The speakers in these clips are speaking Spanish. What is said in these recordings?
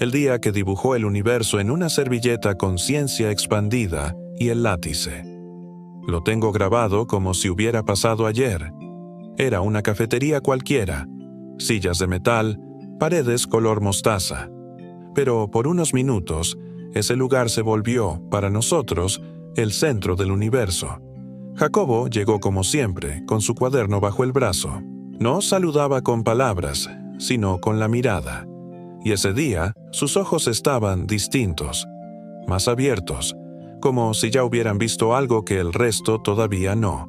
el día que dibujó el universo en una servilleta con ciencia expandida y el látice. Lo tengo grabado como si hubiera pasado ayer. Era una cafetería cualquiera, sillas de metal, paredes color mostaza. Pero por unos minutos, ese lugar se volvió, para nosotros, el centro del universo. Jacobo llegó como siempre, con su cuaderno bajo el brazo. No saludaba con palabras, sino con la mirada. Y ese día, sus ojos estaban distintos, más abiertos, como si ya hubieran visto algo que el resto todavía no.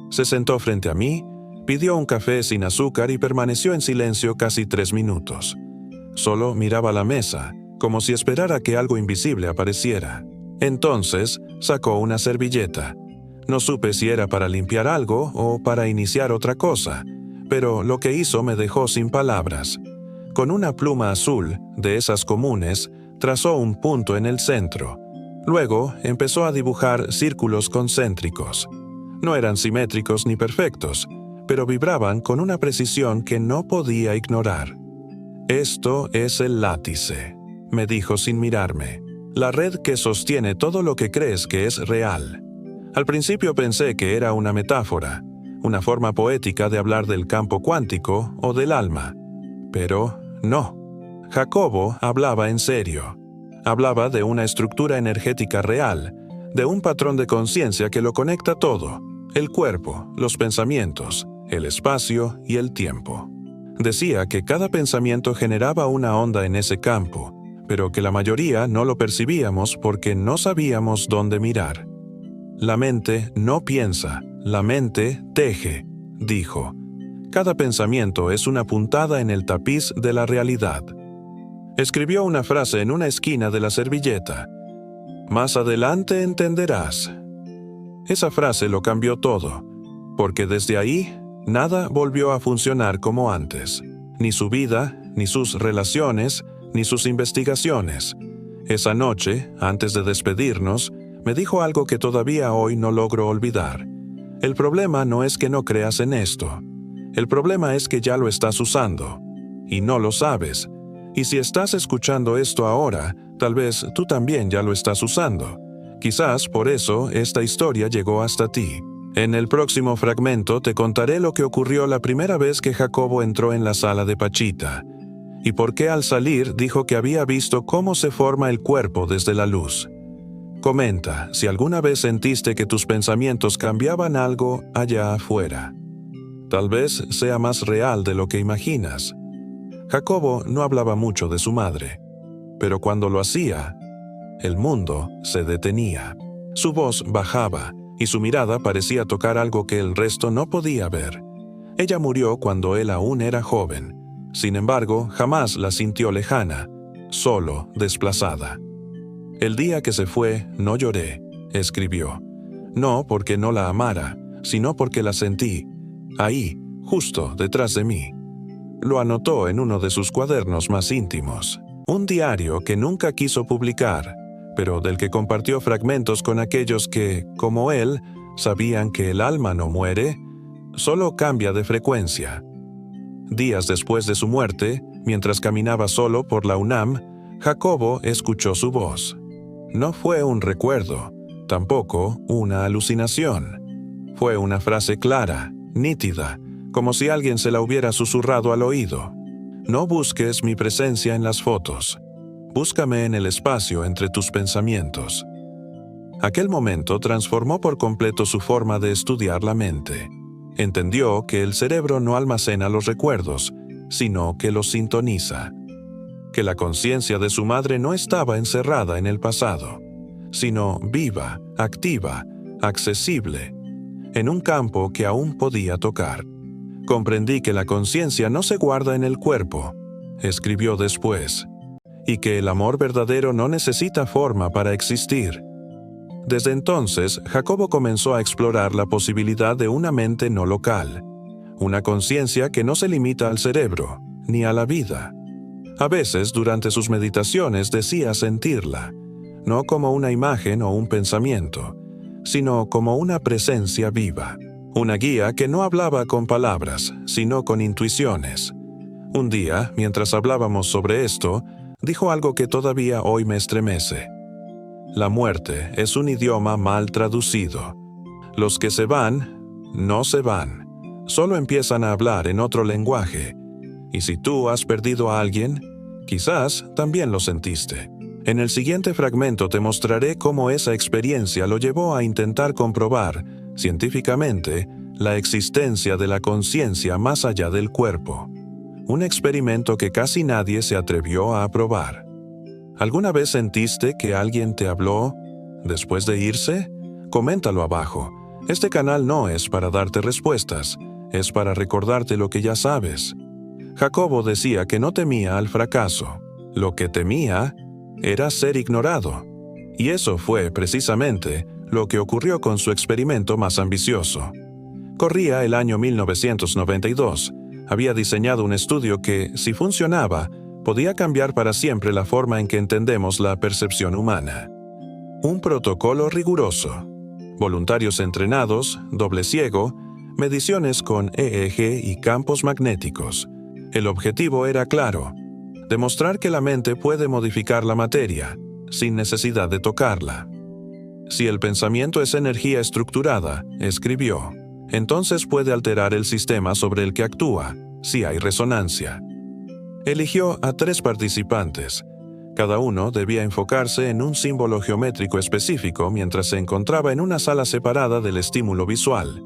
Se sentó frente a mí, pidió un café sin azúcar y permaneció en silencio casi 3 minutos. Solo miraba la mesa, como si esperara que algo invisible apareciera. Entonces, sacó una servilleta. No supe si era para limpiar algo o para iniciar otra cosa, pero lo que hizo me dejó sin palabras. Con una pluma azul, de esas comunes, trazó un punto en el centro. Luego empezó a dibujar círculos concéntricos. No eran simétricos ni perfectos, pero vibraban con una precisión que no podía ignorar. «Esto es el látice», me dijo sin mirarme. «La red que sostiene todo lo que crees que es real». Al principio pensé que era una metáfora, una forma poética de hablar del campo cuántico o del alma. Pero no. Jacobo hablaba en serio. Hablaba de una estructura energética real, de un patrón de conciencia que lo conecta todo: el cuerpo, los pensamientos, el espacio y el tiempo. Decía que cada pensamiento generaba una onda en ese campo, pero que la mayoría no lo percibíamos porque no sabíamos dónde mirar. «La mente no piensa, la mente teje», dijo. «Cada pensamiento es una puntada en el tapiz de la realidad». Escribió una frase en una esquina de la servilleta: «Más adelante entenderás». Esa frase lo cambió todo, porque desde ahí nada volvió a funcionar como antes. Ni su vida, ni sus relaciones, ni sus investigaciones. Esa noche, antes de despedirnos, me dijo algo que todavía hoy no logro olvidar. El problema no es que no creas en esto. El problema es que ya lo estás usando. Y no lo sabes. Y si estás escuchando esto ahora, tal vez tú también ya lo estás usando. Quizás por eso esta historia llegó hasta ti. En el próximo fragmento te contaré lo que ocurrió la primera vez que Jacobo entró en la sala de Pachita, y por qué al salir dijo que había visto cómo se forma el cuerpo desde la luz. Comenta si alguna vez sentiste que tus pensamientos cambiaban algo allá afuera. Tal vez sea más real de lo que imaginas. Jacobo no hablaba mucho de su madre, pero cuando lo hacía, el mundo se detenía. Su voz bajaba y su mirada parecía tocar algo que el resto no podía ver. Ella murió cuando él aún era joven. Sin embargo, jamás la sintió lejana, solo desplazada. «El día que se fue, no lloré», escribió. «No porque no la amara, sino porque la sentí, ahí, justo detrás de mí». Lo anotó en uno de sus cuadernos más íntimos, un diario que nunca quiso publicar, pero del que compartió fragmentos con aquellos que, como él, sabían que el alma no muere, solo cambia de frecuencia. Días después de su muerte, mientras caminaba solo por la UNAM, Jacobo escuchó su voz. No fue un recuerdo, tampoco una alucinación. Fue una frase clara, nítida, como si alguien se la hubiera susurrado al oído. «No busques mi presencia en las fotos. Búscame en el espacio entre tus pensamientos». Aquel momento transformó por completo su forma de estudiar la mente. Entendió que el cerebro no almacena los recuerdos, sino que los sintoniza. Que la conciencia de su madre no estaba encerrada en el pasado, sino viva, activa, accesible, en un campo que aún podía tocar. «Comprendí que la conciencia no se guarda en el cuerpo», escribió después, «y que el amor verdadero no necesita forma para existir». Desde entonces, Jacobo comenzó a explorar la posibilidad de una mente no local, una conciencia que no se limita al cerebro, ni a la vida. A veces, durante sus meditaciones, decía sentirla, no como una imagen o un pensamiento, sino como una presencia viva, una guía que no hablaba con palabras, sino con intuiciones. Un día, mientras hablábamos sobre esto, dijo algo que todavía hoy me estremece. La muerte es un idioma mal traducido. Los que se van, no se van. Solo empiezan a hablar en otro lenguaje. Y si tú has perdido a alguien, quizás también lo sentiste. En el siguiente fragmento te mostraré cómo esa experiencia lo llevó a intentar comprobar, científicamente, la existencia de la conciencia más allá del cuerpo. Un experimento que casi nadie se atrevió a aprobar. ¿Alguna vez sentiste que alguien te habló después de irse? Coméntalo abajo. Este canal no es para darte respuestas, es para recordarte lo que ya sabes. Jacobo decía que no temía al fracaso. Lo que temía era ser ignorado. Y eso fue, precisamente, lo que ocurrió con su experimento más ambicioso. Corría el año 1992. Había diseñado un estudio que, si funcionaba, podía cambiar para siempre la forma en que entendemos la percepción humana. Un protocolo riguroso. Voluntarios entrenados, doble ciego, mediciones con EEG y campos magnéticos. El objetivo era claro: demostrar que la mente puede modificar la materia, sin necesidad de tocarla. Si el pensamiento es energía estructurada, escribió, entonces puede alterar el sistema sobre el que actúa, si hay resonancia. Eligió a 3 participantes. Cada uno debía enfocarse en un símbolo geométrico específico mientras se encontraba en una sala separada del estímulo visual,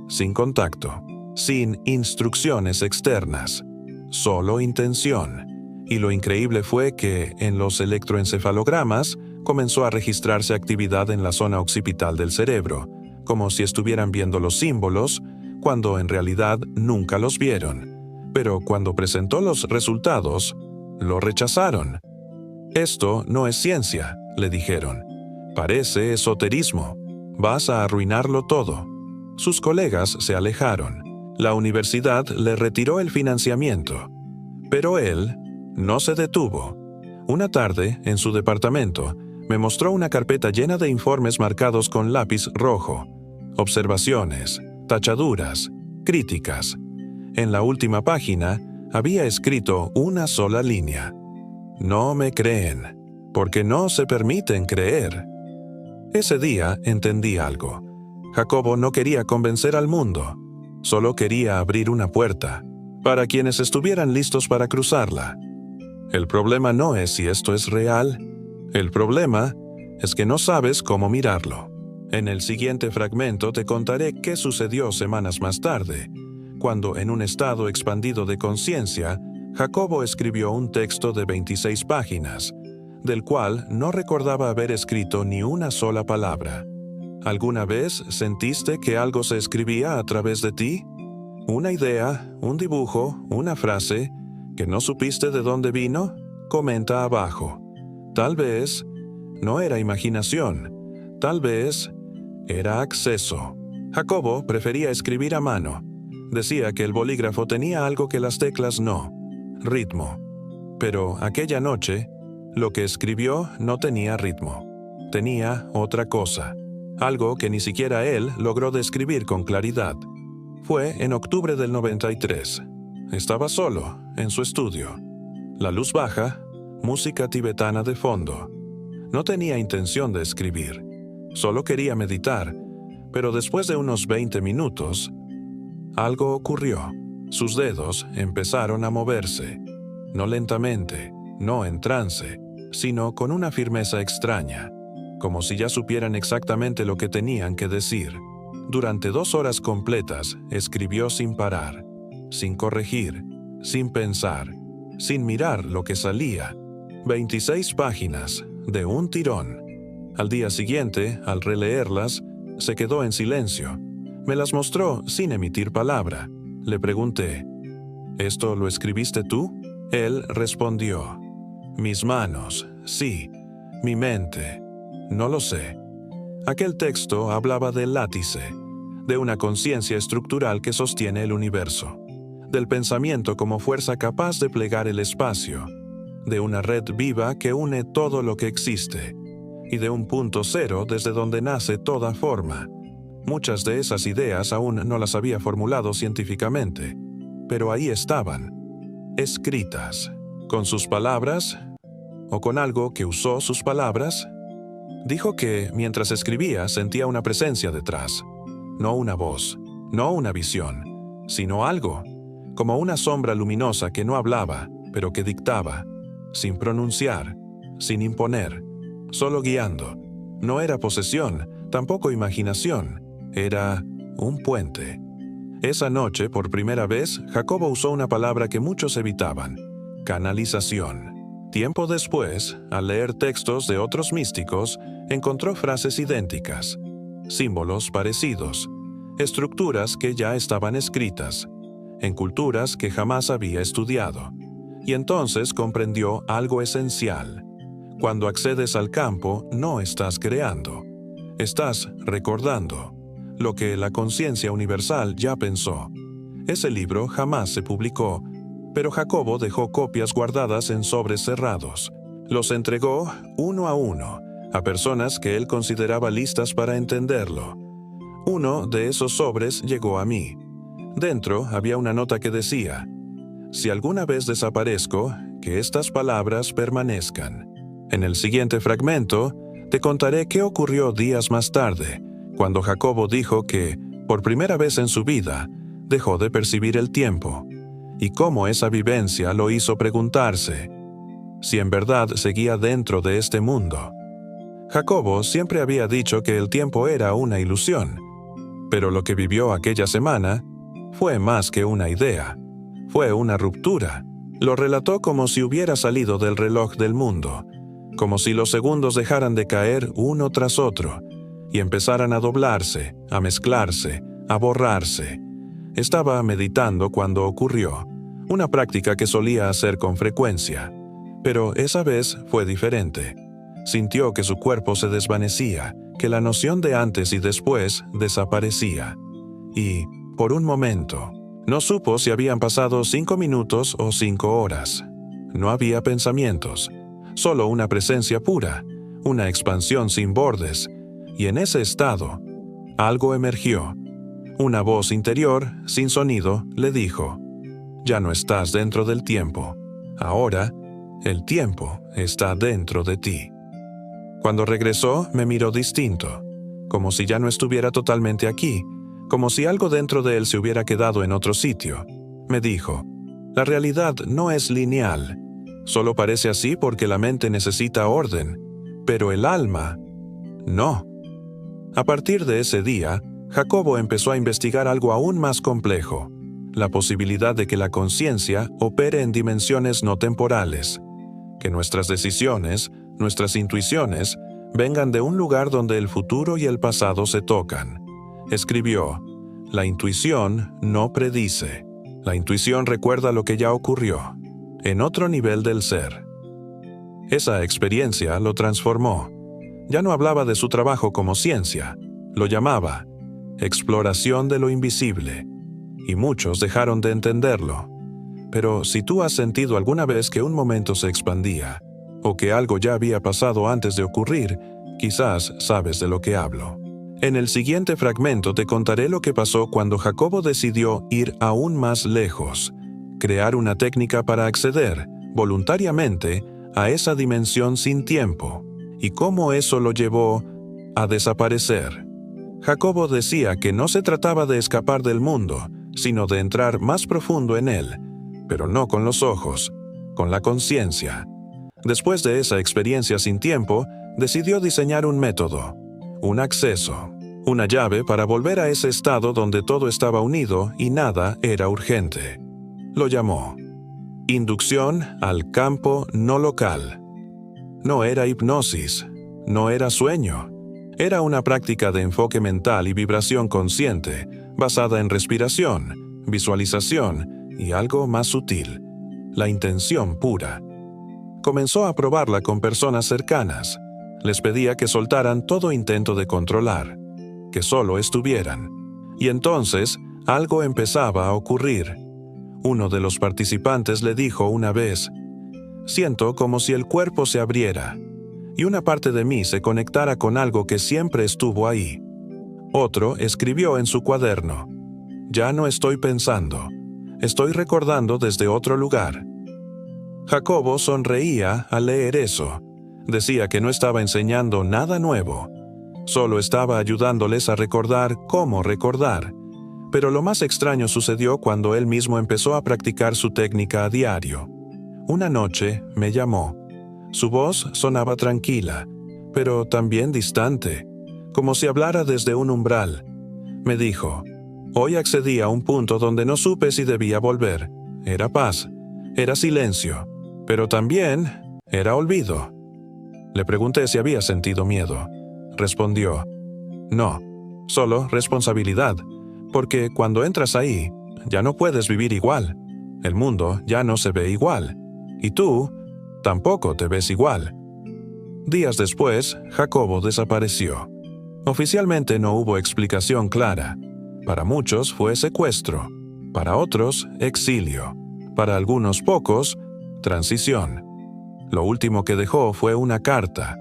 sin contacto, sin instrucciones externas, solo intención. Y lo increíble fue que, en los electroencefalogramas, comenzó a registrarse actividad en la zona occipital del cerebro, como si estuvieran viendo los símbolos, cuando en realidad nunca los vieron. Pero cuando presentó los resultados, lo rechazaron. Esto no es ciencia, le dijeron. Parece esoterismo. Vas a arruinarlo todo. Sus colegas se alejaron. La universidad le retiró el financiamiento. Pero él no se detuvo. Una tarde, en su departamento, me mostró una carpeta llena de informes marcados con lápiz rojo. Observaciones, tachaduras, críticas. En la última página, había escrito una sola línea. No me creen, porque no se permiten creer. Ese día entendí algo. Jacobo no quería convencer al mundo, solo quería abrir una puerta, para quienes estuvieran listos para cruzarla. El problema no es si esto es real, el problema es que no sabes cómo mirarlo. En el siguiente fragmento te contaré qué sucedió semanas más tarde, cuando en un estado expandido de conciencia, Jacobo escribió un texto de 26 páginas, del cual no recordaba haber escrito ni una sola palabra. ¿Alguna vez sentiste que algo se escribía a través de ti? ¿Una idea, un dibujo, una frase, que no supiste de dónde vino? Comenta abajo. Tal vez no era imaginación, tal vez era acceso. Jacobo prefería escribir a mano. Decía que el bolígrafo tenía algo que las teclas no: ritmo. Pero aquella noche, lo que escribió no tenía ritmo. Tenía otra cosa, algo que ni siquiera él logró describir con claridad. Fue en octubre del 93. Estaba solo, en su estudio. La luz baja, música tibetana de fondo. No tenía intención de escribir, solo quería meditar, pero después de unos 20 minutos, algo ocurrió. Sus dedos empezaron a moverse, no lentamente, no en trance, sino con una firmeza extraña, como si ya supieran exactamente lo que tenían que decir. Durante 2 horas completas escribió sin parar, sin corregir, sin pensar, sin mirar lo que salía. 26 páginas, de un tirón. Al día siguiente, al releerlas, se quedó en silencio. Me las mostró sin emitir palabra. Le pregunté, ¿esto lo escribiste tú? Él respondió, mis manos, sí, mi mente, no lo sé. Aquel texto hablaba del látice, de una conciencia estructural que sostiene el universo, del pensamiento como fuerza capaz de plegar el espacio, de una red viva que une todo lo que existe, y de un punto cero desde donde nace toda forma. Muchas de esas ideas aún no las había formulado científicamente, pero ahí estaban, escritas, con sus palabras, o con algo que usó sus palabras? Dijo que, mientras escribía, sentía una presencia detrás. No una voz, no una visión, sino algo, como una sombra luminosa que no hablaba, pero que dictaba, sin pronunciar, sin imponer, solo guiando. No era posesión, tampoco imaginación, era un puente. Esa noche, por primera vez, Jacobo usó una palabra que muchos evitaban: canalización. Tiempo después, al leer textos de otros místicos, encontró frases idénticas, símbolos parecidos, estructuras que ya estaban escritas, en culturas que jamás había estudiado. Y entonces comprendió algo esencial. Cuando accedes al campo, no estás creando, estás recordando lo que la conciencia universal ya pensó. Ese libro jamás se publicó, pero Jacobo dejó copias guardadas en sobres cerrados. Los entregó uno a personas que él consideraba listas para entenderlo. Uno de esos sobres llegó a mí. Dentro había una nota que decía: si alguna vez desaparezco, que estas palabras permanezcan. En el siguiente fragmento, te contaré qué ocurrió días más tarde, cuando Jacobo dijo que, por primera vez en su vida, dejó de percibir el tiempo, y cómo esa vivencia lo hizo preguntarse si en verdad seguía dentro de este mundo. Jacobo siempre había dicho que el tiempo era una ilusión, pero lo que vivió aquella semana fue más que una idea, fue una ruptura. Lo relató como si hubiera salido del reloj del mundo, como si los segundos dejaran de caer uno tras otro y empezaran a doblarse, a mezclarse, a borrarse. Estaba meditando cuando ocurrió, una práctica que solía hacer con frecuencia, pero esa vez fue diferente. Sintió que su cuerpo se desvanecía, que la noción de antes y después desaparecía. Y, por un momento, no supo si habían pasado 5 minutos o 5 horas. No había pensamientos, solo una presencia pura, una expansión sin bordes, y en ese estado, algo emergió. Una voz interior, sin sonido, le dijo: ya no estás dentro del tiempo. Ahora, el tiempo está dentro de ti. Cuando regresó, me miró distinto, como si ya no estuviera totalmente aquí, como si algo dentro de él se hubiera quedado en otro sitio. Me dijo: la realidad no es lineal, solo parece así porque la mente necesita orden, pero el alma, no. A partir de ese día, Jacobo empezó a investigar algo aún más complejo: la posibilidad de que la conciencia opere en dimensiones no temporales, que nuestras decisiones, nuestras intuiciones, vengan de un lugar donde el futuro y el pasado se tocan. Escribió: la intuición no predice, la intuición recuerda lo que ya ocurrió, en otro nivel del ser. Esa experiencia lo transformó. Ya no hablaba de su trabajo como ciencia, lo llamaba exploración de lo invisible, y muchos dejaron de entenderlo. Pero si tú has sentido alguna vez que un momento se expandía, o que algo ya había pasado antes de ocurrir, quizás sabes de lo que hablo. En el siguiente fragmento te contaré lo que pasó cuando Jacobo decidió ir aún más lejos, crear una técnica para acceder, voluntariamente, a esa dimensión sin tiempo, y cómo eso lo llevó a desaparecer. Jacobo decía que no se trataba de escapar del mundo, sino de entrar más profundo en él, pero no con los ojos, con la conciencia. Después de esa experiencia sin tiempo, decidió diseñar un método, un acceso, una llave para volver a ese estado donde todo estaba unido y nada era urgente. Lo llamó inducción al campo no local. No era hipnosis, no era sueño. Era una práctica de enfoque mental y vibración consciente, basada en respiración, visualización y algo más sutil, la intención pura. Comenzó a probarla con personas cercanas. Les pedía que soltaran todo intento de controlar, que solo estuvieran. Y entonces, algo empezaba a ocurrir. Uno de los participantes le dijo una vez: siento como si el cuerpo se abriera, y una parte de mí se conectara con algo que siempre estuvo ahí. Otro escribió en su cuaderno: ya no estoy pensando, estoy recordando desde otro lugar. Jacobo sonreía al leer eso. Decía que no estaba enseñando nada nuevo, solo estaba ayudándoles a recordar cómo recordar. Pero lo más extraño sucedió cuando él mismo empezó a practicar su técnica a diario. Una noche me llamó. Su voz sonaba tranquila, pero también distante, como si hablara desde un umbral. Me dijo: hoy accedí a un punto donde no supe si debía volver. Era paz, era silencio, pero también era olvido. Le pregunté si había sentido miedo. Respondió: no, solo responsabilidad, porque cuando entras ahí, ya no puedes vivir igual. El mundo ya no se ve igual, y tú tampoco te ves igual. Días después, Jacobo desapareció. Oficialmente no hubo explicación clara. Para muchos fue secuestro, para otros exilio, para algunos pocos transición. Lo último que dejó fue una carta,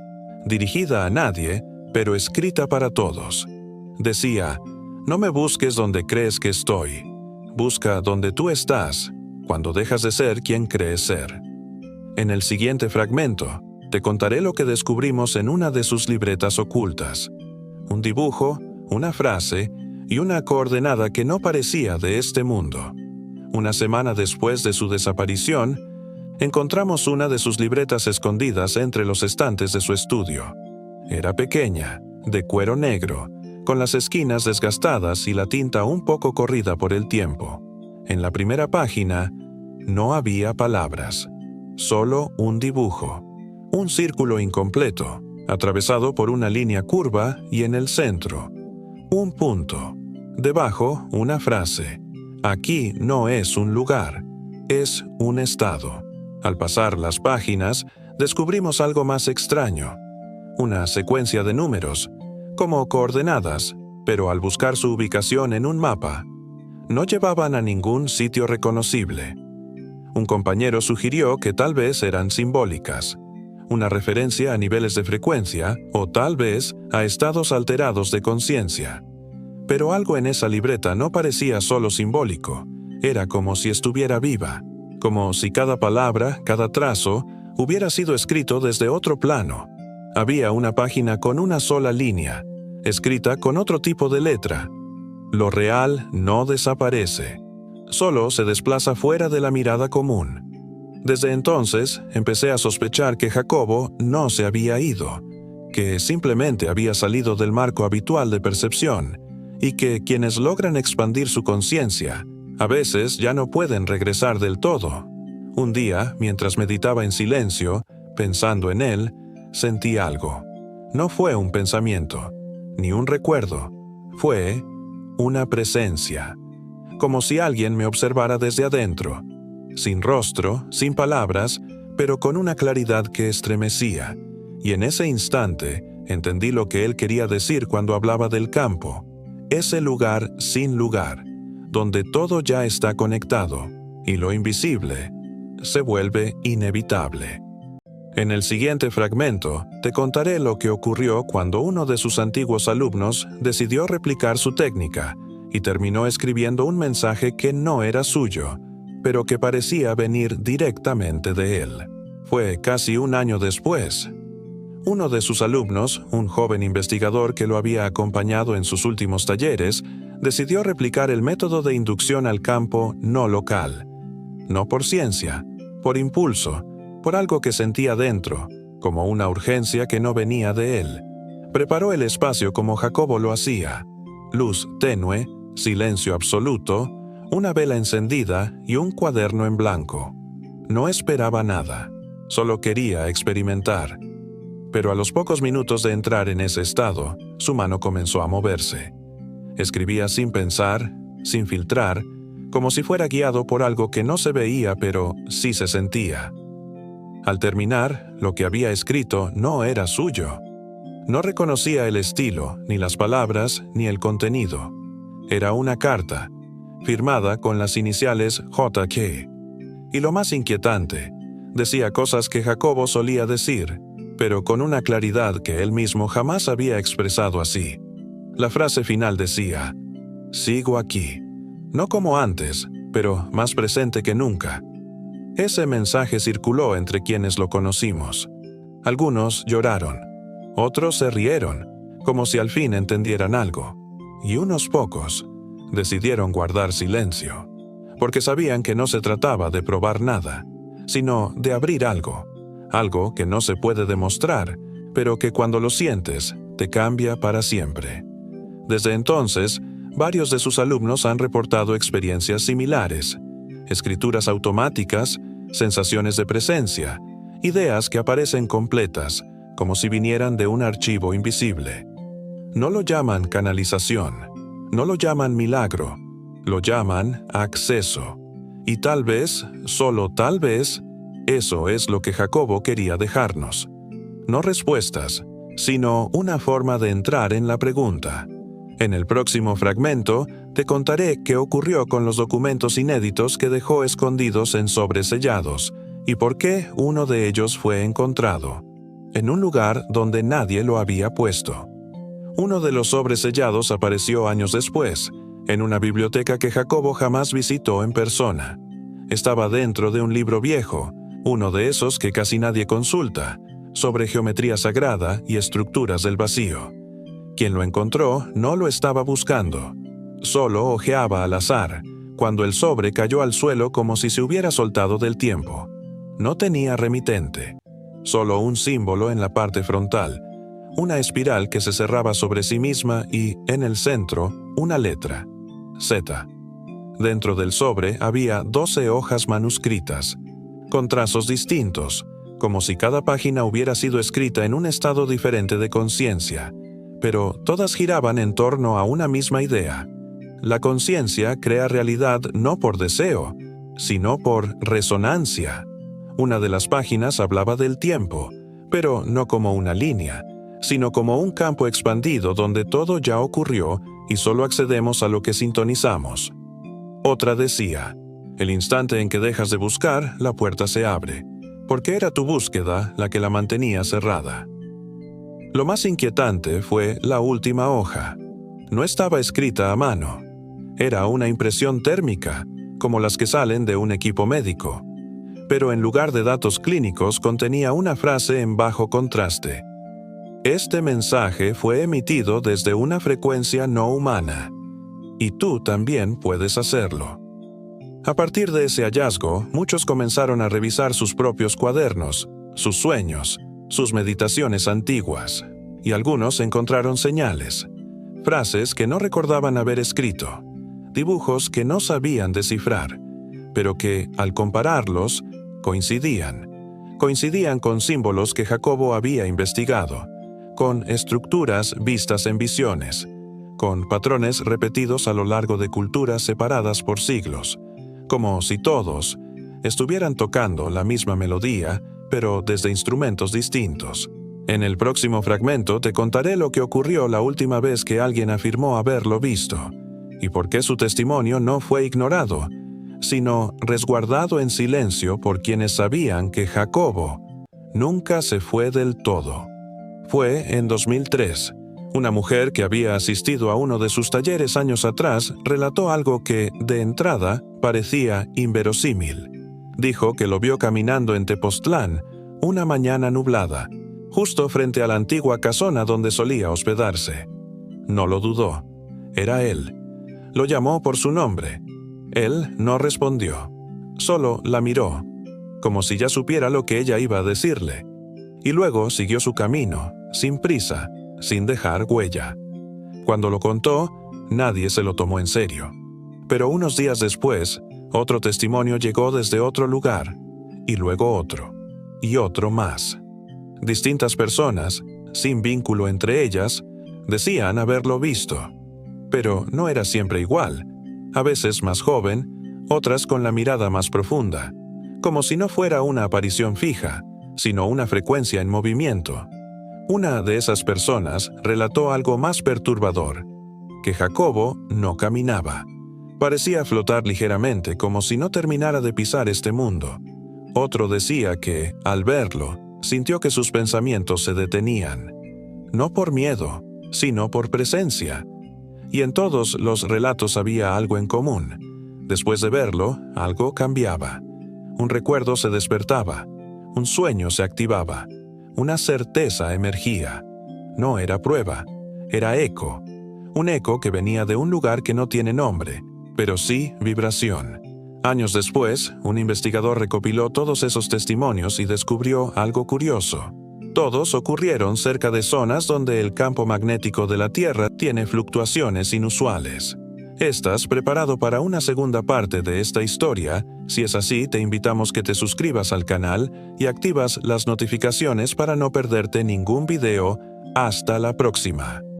dirigida a nadie, pero escrita para todos. Decía: no me busques donde crees que estoy. Busca donde tú estás, cuando dejas de ser quien crees ser. En el siguiente fragmento, te contaré lo que descubrimos en una de sus libretas ocultas. Un dibujo, una frase y una coordenada que no parecía de este mundo. Una semana después de su desaparición, encontramos una de sus libretas escondidas entre los estantes de su estudio. Era pequeña, de cuero negro, con las esquinas desgastadas y la tinta un poco corrida por el tiempo. En la primera página no había palabras, solo un dibujo, un círculo incompleto, atravesado por una línea curva y en el centro, un punto. Debajo, una frase: aquí no es un lugar, es un estado. Al pasar las páginas, descubrimos algo más extraño. Una secuencia de números, como coordenadas, pero al buscar su ubicación en un mapa, no llevaban a ningún sitio reconocible. Un compañero sugirió que tal vez eran simbólicas, una referencia a niveles de frecuencia o tal vez a estados alterados de conciencia. Pero algo en esa libreta no parecía solo simbólico, era como si estuviera viva, como si cada palabra, cada trazo, hubiera sido escrito desde otro plano. Había una página con una sola línea, escrita con otro tipo de letra. Lo real no desaparece, solo se desplaza fuera de la mirada común. Desde entonces, empecé a sospechar que Jacobo no se había ido, que simplemente había salido del marco habitual de percepción, y que quienes logran expandir su conciencia, a veces ya no pueden regresar del todo. Un día, mientras meditaba en silencio, pensando en él, sentí algo. No fue un pensamiento, ni un recuerdo, fue una presencia, como si alguien me observara desde adentro, sin rostro, sin palabras, pero con una claridad que estremecía, y en ese instante entendí lo que él quería decir cuando hablaba del campo, ese lugar sin lugar, donde todo ya está conectado, y lo invisible se vuelve inevitable. En el siguiente fragmento, te contaré lo que ocurrió cuando uno de sus antiguos alumnos decidió replicar su técnica y terminó escribiendo un mensaje que no era suyo, pero que parecía venir directamente de él. Fue casi un año después. Uno de sus alumnos, un joven investigador que lo había acompañado en sus últimos talleres, decidió replicar el método de inducción al campo no local. No por ciencia, por impulso, por algo que sentía dentro, como una urgencia que no venía de él. Preparó el espacio como Jacobo lo hacía: luz tenue, silencio absoluto, una vela encendida y un cuaderno en blanco. No esperaba nada, solo quería experimentar. Pero a los pocos minutos de entrar en ese estado, su mano comenzó a moverse. Escribía sin pensar, sin filtrar, como si fuera guiado por algo que no se veía pero sí se sentía. Al terminar, lo que había escrito no era suyo. No reconocía el estilo, ni las palabras, ni el contenido. Era una carta, firmada con las iniciales JK. Y lo más inquietante, decía cosas que Jacobo solía decir, pero con una claridad que él mismo jamás había expresado así. La frase final decía: sigo aquí, no como antes, pero más presente que nunca. Ese mensaje circuló entre quienes lo conocimos. Algunos lloraron, otros se rieron, como si al fin entendieran algo, y unos pocos decidieron guardar silencio, porque sabían que no se trataba de probar nada, sino de abrir algo que no se puede demostrar, pero que cuando lo sientes, te cambia para siempre. Desde entonces, varios de sus alumnos han reportado experiencias similares, escrituras automáticas, sensaciones de presencia, ideas que aparecen completas, como si vinieran de un archivo invisible. No lo llaman canalización, no lo llaman milagro, lo llaman acceso. Y tal vez, solo tal vez, eso es lo que Jacobo quería dejarnos. No respuestas, sino una forma de entrar en la pregunta. En el próximo fragmento, te contaré qué ocurrió con los documentos inéditos que dejó escondidos en sobres sellados y por qué uno de ellos fue encontrado, en un lugar donde nadie lo había puesto. Uno de los sobres sellados apareció años después, en una biblioteca que Jacobo jamás visitó en persona. Estaba dentro de un libro viejo, uno de esos que casi nadie consulta, sobre geometría sagrada y estructuras del vacío. Quien lo encontró no lo estaba buscando, solo hojeaba al azar, cuando el sobre cayó al suelo como si se hubiera soltado del tiempo. No tenía remitente, solo un símbolo en la parte frontal, una espiral que se cerraba sobre sí misma y, en el centro, una letra, Z. Dentro del sobre había 12 hojas manuscritas, con trazos distintos, como si cada página hubiera sido escrita en un estado diferente de conciencia, pero todas giraban en torno a una misma idea. La conciencia crea realidad no por deseo, sino por resonancia. Una de las páginas hablaba del tiempo, pero no como una línea, sino como un campo expandido donde todo ya ocurrió y solo accedemos a lo que sintonizamos. Otra decía, el instante en que dejas de buscar, la puerta se abre, porque era tu búsqueda la que la mantenía cerrada. Lo más inquietante fue la última hoja. No estaba escrita a mano. Era una impresión térmica, como las que salen de un equipo médico. Pero en lugar de datos clínicos contenía una frase en bajo contraste. Este mensaje fue emitido desde una frecuencia no humana, y tú también puedes hacerlo. A partir de ese hallazgo, muchos comenzaron a revisar sus propios cuadernos, sus sueños, sus meditaciones antiguas, y algunos encontraron señales, frases que no recordaban haber escrito, dibujos que no sabían descifrar, pero que, al compararlos, coincidían con símbolos que Jacobo había investigado, con estructuras vistas en visiones, con patrones repetidos a lo largo de culturas separadas por siglos, como si todos estuvieran tocando la misma melodía, pero desde instrumentos distintos. En el próximo fragmento te contaré lo que ocurrió la última vez que alguien afirmó haberlo visto, y por qué su testimonio no fue ignorado, sino resguardado en silencio por quienes sabían que Jacobo nunca se fue del todo. Fue en 2003. Una mujer que había asistido a uno de sus talleres años atrás relató algo que, de entrada, parecía inverosímil. Dijo que lo vio caminando en Tepoztlán una mañana nublada, justo frente a la antigua casona donde solía hospedarse. No lo dudó. Era él. Lo llamó por su nombre. Él no respondió. Solo la miró, como si ya supiera lo que ella iba a decirle. Y luego siguió su camino, sin prisa, sin dejar huella. Cuando lo contó, nadie se lo tomó en serio. Pero unos días después, otro testimonio llegó desde otro lugar, y luego otro, y otro más. Distintas personas, sin vínculo entre ellas, decían haberlo visto. Pero no era siempre igual, a veces más joven, otras con la mirada más profunda, como si no fuera una aparición fija, sino una frecuencia en movimiento. Una de esas personas relató algo más perturbador, que Jacobo no caminaba. Parecía flotar ligeramente, como si no terminara de pisar este mundo. Otro decía que, al verlo, sintió que sus pensamientos se detenían. No por miedo, sino por presencia. Y en todos los relatos había algo en común. Después de verlo, algo cambiaba. Un recuerdo se despertaba, un sueño se activaba, una certeza emergía. No era prueba, era eco. Un eco que venía de un lugar que no tiene nombre, pero sí vibración. Años después, un investigador recopiló todos esos testimonios y descubrió algo curioso. Todos ocurrieron cerca de zonas donde el campo magnético de la Tierra tiene fluctuaciones inusuales. ¿Estás preparado para una segunda parte de esta historia? Si es así, te invitamos que te suscribas al canal y activas las notificaciones para no perderte ningún video. Hasta la próxima.